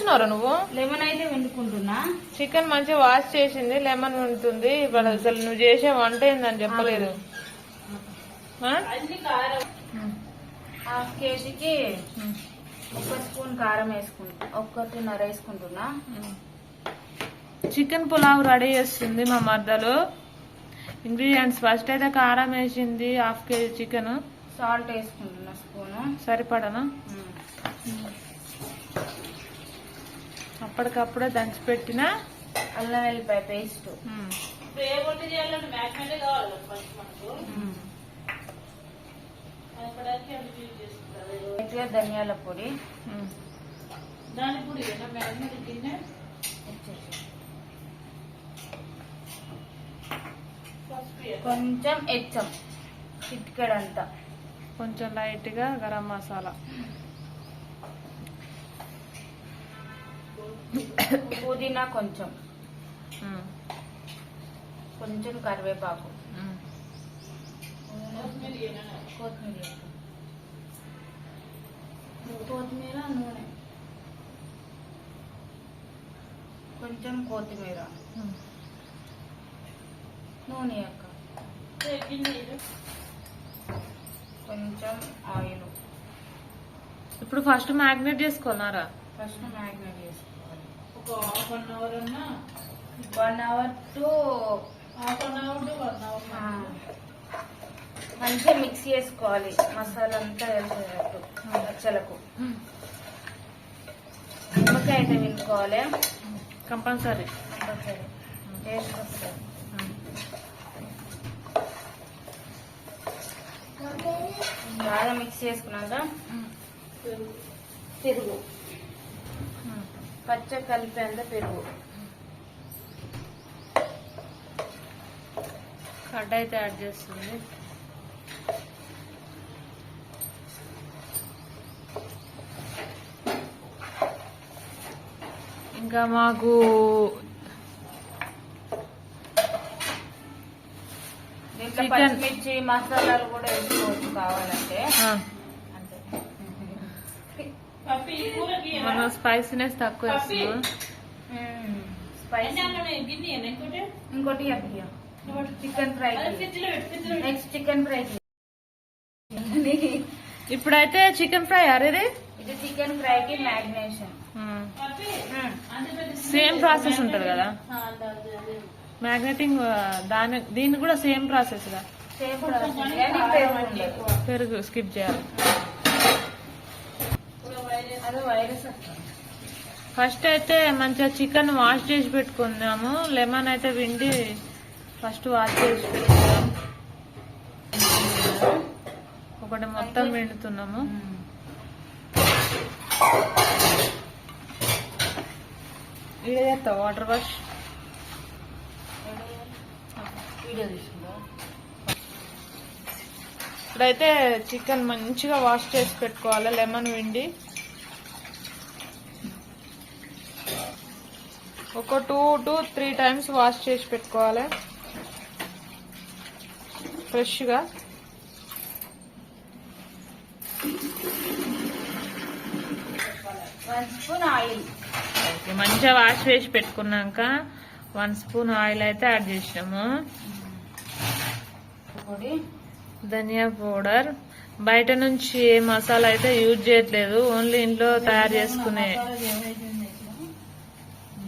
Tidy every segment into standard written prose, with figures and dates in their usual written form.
చేస్తున్నారా నువ్వు? లెమన్ అయితే వండుకుంటున్నా. చికెన్ మంచిగా వాష్ చేసింది, లెమన్ ఉంటుంది. ఇప్పుడు అసలు నువ్వు చేసే వంట ఏందని చెప్పలేదు. హాఫ్ కేజీకి 1 స్పూన్ కారం వేసుకుంటా, 1.5 వేసుకుంటున్నా. చికెన్ పులావ్ రెడీ చేస్తుంది మా మద్దలు. ఇంగ్రీడియంట్స్ ఫస్ట్ అయితే కారం వేసింది, హాఫ్ కేజీ చికెన్. సాల్ట్ వేసుకుంటున్నా స్పూను సరిపడనా? అప్పటికప్పుడే దంచి పెట్టిన అల్లం వెల్లిపాయ పేస్ట్, ధనియాల పొడి, కొంచెం ఎచ్చం చిటికెడంతా, కొంచెం లైట్ గా గరం మసాలా, పుదీనా కొంచెం, కొంచెం కరివేపాకు, కొత్తిమీర, నూనె, కొంచెం కొత్తిమీర, నూనె అక్క, కొంచెం ఆయిల్. ఇప్పుడు ఫస్ట్ మ్యాగ్నేట్ చేసుకోవాలరా? ఫస్ట్ మ్యాగ్నేట్ చేసుకోవాలి. ఒక 1 అవర్ అన్నా, 1 hour to half an hour to 1 hour మంచిగా మిక్స్ చేసుకోవాలి. మసాలా అంతా కలిసేటట్టు పచ్చలకు. నిమ్మకాయ అయితే వినుకోవాలి కంపల్సరీ, టేస్ట్ వస్తుంది. బాగా మిక్స్ చేసుకున్నాక పెరుగు, పచ్చ కలిపేంత పెరుగు, కడ్డ అయితే యాడ్ చేస్తుంది. ఇంకా మాకు దీంట్లో పచ్చిమిర్చి మసాలాలు కూడా వేసుకోవచ్చు కావాలంటే. మనం స్పైసీనెస్ తక్కువ వేస్తున్నాం. ఇంకోటి chicken fry, next chicken fry. ఇప్పుడైతే చికెన్ ఫ్రై అరేది, ఇది చికెన్ ఫ్రైకి మ్యారినేషన్. సేమ్ ప్రాసెస్ ఉంటది కదా మ్యాగ్నెటింగ్, దీన్ని కూడా సేమ్ ప్రాసెస్ గా. పెరుగు స్కిప్ చేయాలి. ఫస్ట్ అయితే మంచిగా చికెన్ వాష్ చేసి పెట్టుకుందాము. లెమన్ అయితే విండి ఫస్ట్ వాష్ చేసి పెట్టుకుందాం. ఒకటి మొత్తం విండుతున్నాము. ఇదే చేస్తా వాటర్ వాష్. ఇప్పుడైతే చికెన్ మంచిగా వాష్ చేసి పెట్టుకోవాలి. లెమన్ విండి ఒక 2 to 3 టైమ్స్ వాష్ చేసి పెట్టుకోవాలి ఫ్రెష్ గా. మంచిగా వాష్ చేసి పెట్టుకున్నాక 1 స్పూన్ ఆయిల్ అయితే యాడ్ చేసినాము. ధనియా పౌడర్, బయట నుంచి ఏ మసాలా అయితే యూజ్ చేయట్లేదు, ఓన్లీ ఇంట్లో తయారు చేసుకునే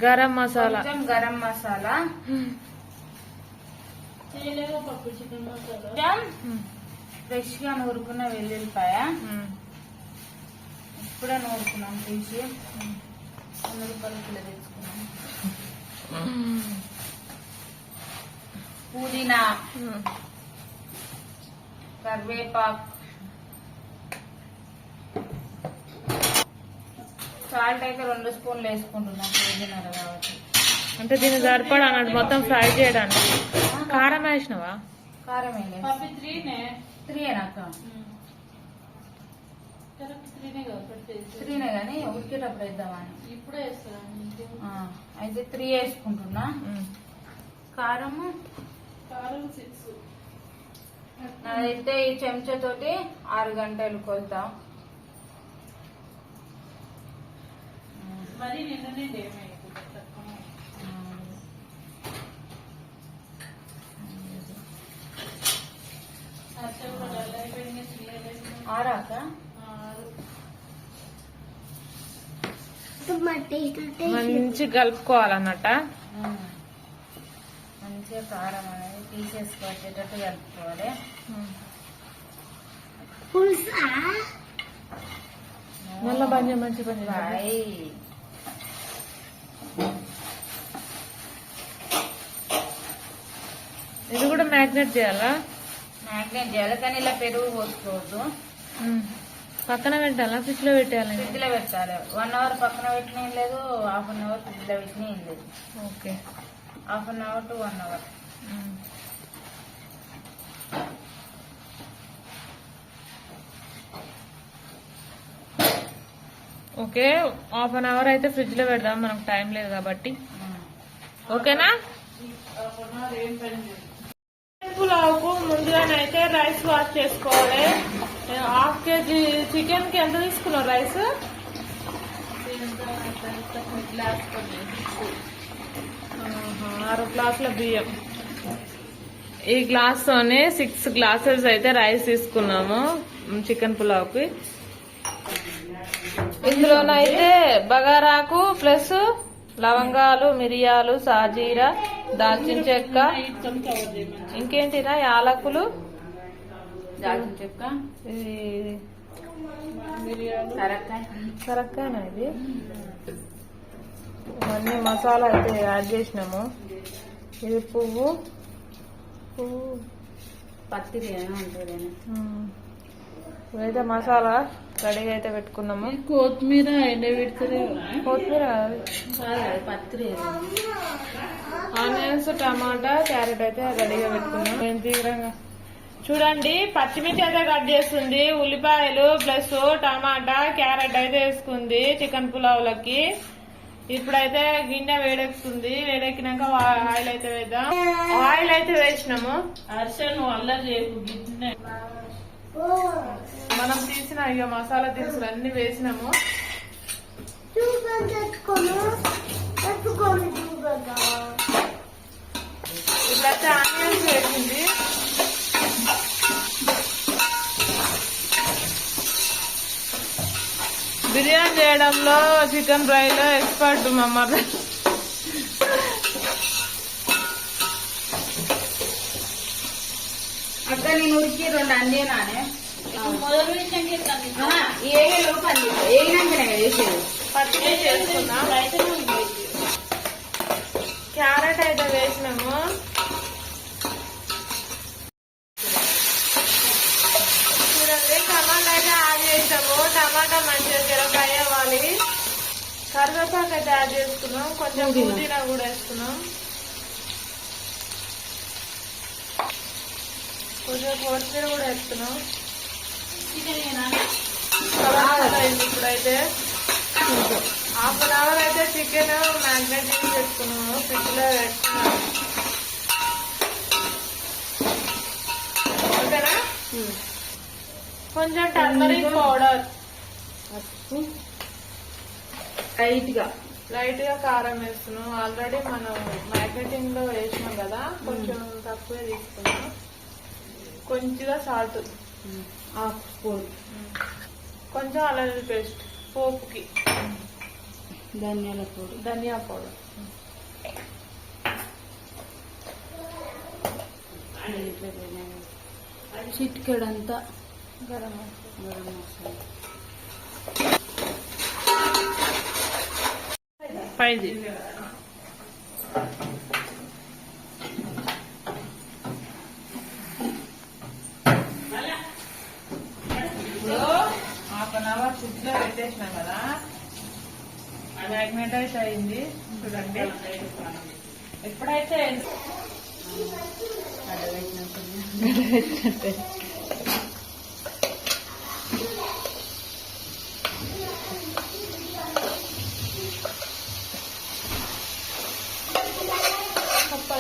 గరం మసాలా. గరం మసాలా, ఫ్రెష్ గా నూరుకున్న వెల్లుల్లిపాయ, ఇప్పుడే నూరుకున్నాం తీసి 100 రూపాయలు కిలో తెచ్చుకున్నాం. పుదీనా, కరివేపాకు, సాల్ట్ అయితే 2 స్పూన్లు వేసుకుంటున్నాం కేజీన్నర కాబట్టి. అంటే దీన్ని సరిపడా అన్నట్టు మొత్తం ఫ్రై చేయడానికి. కారం వేసినవా? కారం వేయలేదు. 3 అక్క, 3 కానీ ఉడికేటప్పుడు వేద్దామని. ఇప్పుడే అయితే 3 వేసుకుంటున్నా. కారము 6. అదైతే ఈ చెంచాతోటి 6 గంటలు కొలుతాం. మరి నిన్ననే ఏమైంది ఆరాక మంచి కలుపుకోవాలన్నట. మంచిగా కారం అనేది తీసేసుకొచ్చేటట్టు కలుపుకోవాలి. మళ్ళీ బంద్ మంచి పని ఇది కూడా మ్యాగ్నెట్ చేయాలా? మ్యాగ్నెట్ చేయాలి, కానీ ఇలా పెరుగు పోసుకోవద్దు. పక్కన పెట్టాలా? ఫ్రిడ్జ్ లో పెట్టాలి? ఫ్రిడ్జ్ లో పెట్టాలి. 1 అవర్ పక్కన పెట్టిన ఏం లేదు, 1/2 అవర్ ఫ్రిడ్జ్ లో పెట్టిన ఏం లేదు. Okay, 1/2 hour to 1 hour. Okay, 1/2 hour అయితే ఫ్రిడ్జ్ లో పెడదాం, మనకు టైం లేదు కాబట్టి. ఓకేనా? పులావుకు ముందుగానైతే రైస్ వాష్ చేసుకోవాలి. 1/2 kg చికెన్ కి ఎంత తీసుకున్నావు రైస్? గ్లాస్ 6 గ్లాసుల బియ్యం. ఈ గ్లాస్ తోనే 6 గ్లాసెస్ అయితే రైస్ తీసుకున్నాము చికెన్ పులావ్కి. ఇందులోనైతే బగారాకు ప్లస్ లవంగాలు, మిరియాలు, సాజీర, దాల్చిన చెక్క, ఇంకేంటినా యాలకులు, దాల్చిన చెక్క, కరక్కాయనా ఇది, ఇవన్నీ మసాలా అయితే యాడ్ చేసినాము. ఇది పువ్వు పత్తిరి ఉంటుంది. ఇవైతే మసాలా రెడీగా అయితే పెట్టుకున్నాము. కొత్తిమీర ఎండబెడుతుంది. కొత్తిమీర పత్తిరి, ఆనియన్స్, టమాటా, క్యారెట్ అయితే రెడీగా పెట్టుకున్నాం. ఏం తీవ్రంగా చూడండి, పచ్చిమిర్చి అయితే కట్ చేస్తుంది, ఉల్లిపాయలు ప్లస్ టమాటా, క్యారెట్ అయితే వేసుకుంది చికెన్ పులావులకి. ఇప్పుడైతే గిన్నె వేడెక్కుతుంది. వేడెక్కినాక ఆయిల్ అయితే వేద్దాం. ఆయిల్ అయితే వేసినాము. అర్షను అల్లరి చేయకు, గిన్నె మనం తీసిన ఇక మసాలా దినుసులు అన్ని వేసినాము. ఇప్పుడైతే ఆనియన్స్ వేసింది. బిర్యానీ చేయడంలో చికెన్ ఫ్రైలో ఎక్స్పర్ట్ మా మదర్. అక్క నేను ఉడికి 2 అందేనానే పచ్చిమిర్చి వేసుకున్నాం. క్యారెట్ అయితే వేసినాము. చూడండి, టమాటా అయితే యాడ్ చేసాము. టమాటా మంచిగా గిరకాయ అవ్వాలి. కరివేపాకు అయితే యాడ్ చేసుకున్నాం. కొంచెం పుదీనా కూడా వేసుకున్నాం. కొంచెం కొత్తిమీర కూడా వేస్తున్నాం. ఇప్పుడైతే 1/2 అవర్ అయితే చికెన్ మ్యాగ్నేట్ చేసి పెట్టుకున్నాము. ఫ్రిడ్జ్ లో పెట్టుకున్నాము. ఓకేనా? కొంచెం టర్మరిక్ పౌడర్, లైట్ గా కారం వేస్తున్నాం. ఆల్రెడీ మనం మ్యాగ్నేటింగ్ లో వేసినాం కదా, కొంచెం తక్కువే తీసుకున్నాం. కొంచెంగా సాల్ట్, 1/2 స్పూన్, కొంచెం అల్లం పేస్ట్ పోపుకి, ధనియా పౌడర్, చిటికెడంతా గరం మసాలా. పైది ఫ్రిడ్జ్ లో పెట్టేసినాం కదా, మ్యాగ్నటైజ్ అయింది. చూడండి, ఎప్పుడైతే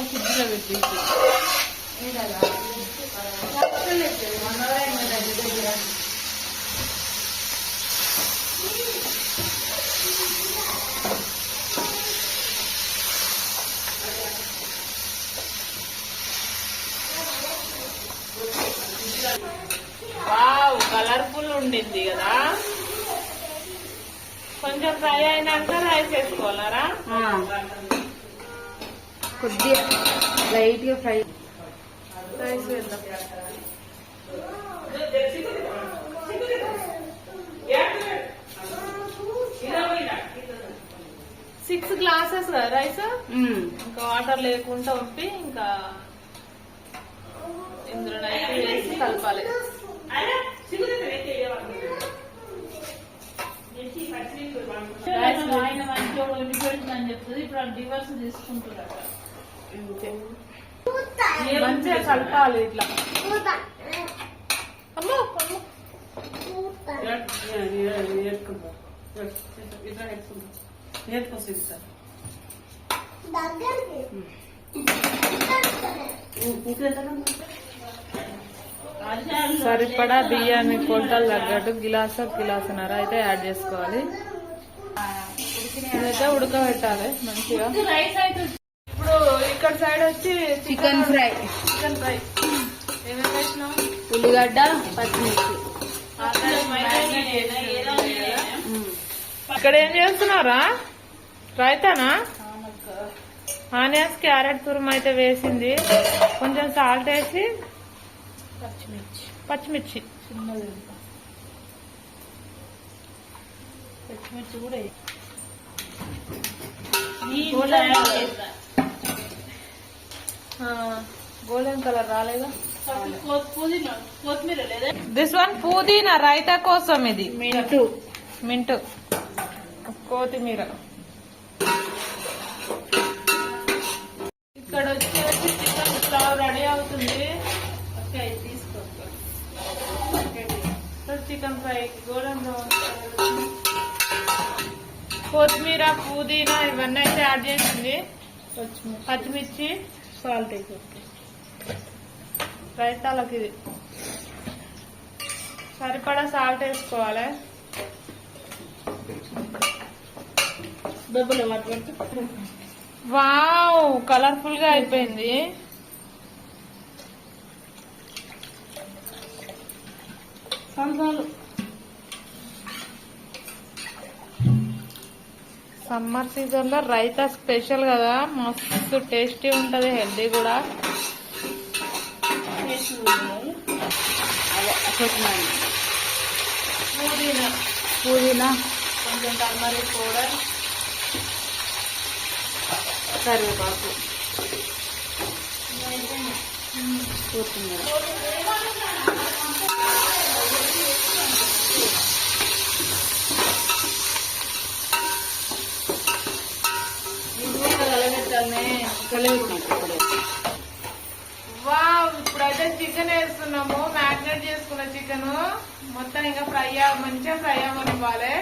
ఫ్రిడ్జ్ లో పెట్టేసి ఉండింది కదా, కొంచెం ఫ్రై అయినాక రైస్ వేసుకోవాలరా? కొద్దిగా లైట్ గా ఫ్రై రైస్ వేద్దాం. 6 గ్లాసెస్ కదా రైస్, ఇంకా వాటర్ లేకుండా ఉంపి ఇంకా ఇందులో అయితే వేసి కలపాలి. ఆయన మంచిగా విడిపెడుతుందని చెప్తుంది, ఇప్పుడు డివర్స్ తీసుకుంటున్నాడు. మంచిగా కలపాలి ఇట్లా. అమ్మో సరిపడా బియ్యాన్ని కొలతలు తగ్గట్టు గిలాసన్నర అయితే యాడ్ చేసుకోవాలి. ఇదైతే ఉడకబెట్టాలి మంచిగా. ఇప్పుడు ఇక్కడ సైడ్ వచ్చి చికెన్ ఫ్రై. ఏమేమి వేసినాం? ఉల్లిగడ్డ, పచ్చిమిర్చి. ఇక్కడ ఏం చేస్తున్నారా? రైతానా? ఆనియన్స్, క్యారెట్ తురుము అయితే వేసింది, కొంచెం సాల్ట్ వేసి పచ్చిమిర్చి కూడా గోల్డెన్ కలర్ రాలేదా? దిస్ వన్ పుదీనా రైతా కోసం. ఇది మింటు కొత్తిమీర. ఇక్కడ వచ్చి చికెన్ ఫ్లవర్ రెడీ అవుతుంది. చికెన్ ఫ్రై గోల్డెన్ బ్రౌన్, కొత్తిమీర, పుదీనా ఇవన్నీ అయితే యాడ్ చేసింది, పచ్చిమిర్చి, సాల్ట్ రైతాలకి ఇది సరిపడా సాల్ట్ వేసుకోవాలి. వావ్ కలర్ఫుల్ గా అయిపోయింది. సమ్మర్ సీజన్ లో రైతా స్పెషల్ కదా, మస్తు టేస్టీ ఉంటది, హెల్దీ కూడా. పుదీనా, కొంచెం టర్మరిక్ పౌడర్, కరివేపాకు, కొత్తిమీర. వావ్ ఇప్పుడైతే చికెన్ వేస్తున్నాము, మ్యారినేట్ చేసుకున్న చికెన్ మొత్తం ఇంకా ఫ్రై మంచిగా ఫ్రై అవ్వనివ్వాలి.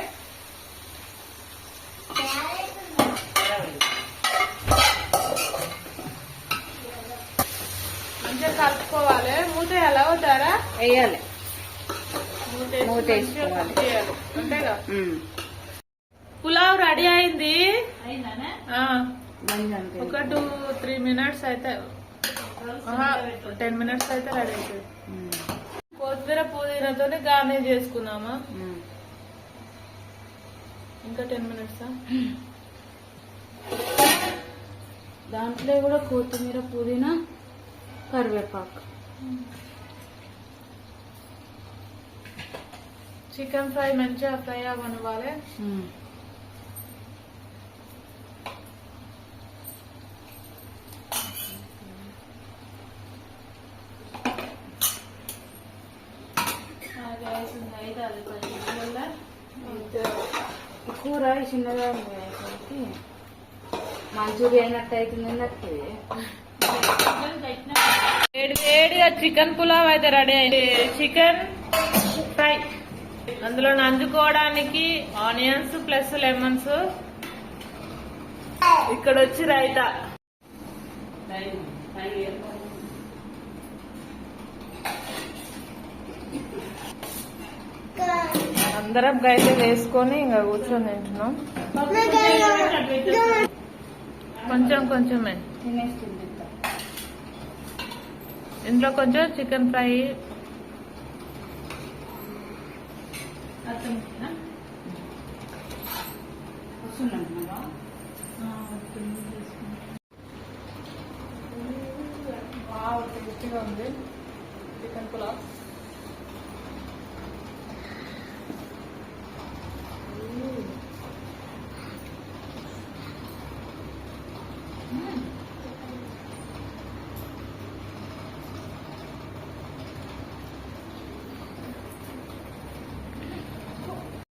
మంచిగా కలుపుకోవాలి. మూత ఎలా అవుతారా? వేయాలి, మూత వేసుకోవాలి అంతేగా. పులావ్ రెడీ అయింది. ఒక 2-3 మినిట్స్ అయితే 10 మినిట్స్ అయితే రెడీ అవుతుంది. కొత్తిమీర పుదీనాతో గార్నిష్ చేసుకున్నామా? ఇంకా 10 మినిట్స్. దాంట్లో కూడా కొత్తిమీర, పుదీనా, కరివేపాకు. చికెన్ ఫ్రై మంచిగా ఫ్రై అవ్వనివ్వాలి. కూర చిన్నగా మంచూరియా అయినట్టు అవుతుంది. వేడిగా చికెన్ పులావ్ అయితే రెడీ అయింది. చికెన్ ఫ్రై, అందులో నంజుకోవడానికి ఆనియన్స్ ప్లస్ లెమన్స్. ఇక్కడ వచ్చి రైతా. అందరం అయితే వేసుకొని ఇంకా కూర్చొని తింటున్నాం. కొంచెమే ఇంట్లో కొంచెం చికెన్ ఫ్రై అర్థమవుతుందా? వస్తుందంటున్నావా? వావ్, టేస్టీగా ఉంది చికెన్ పులావ్.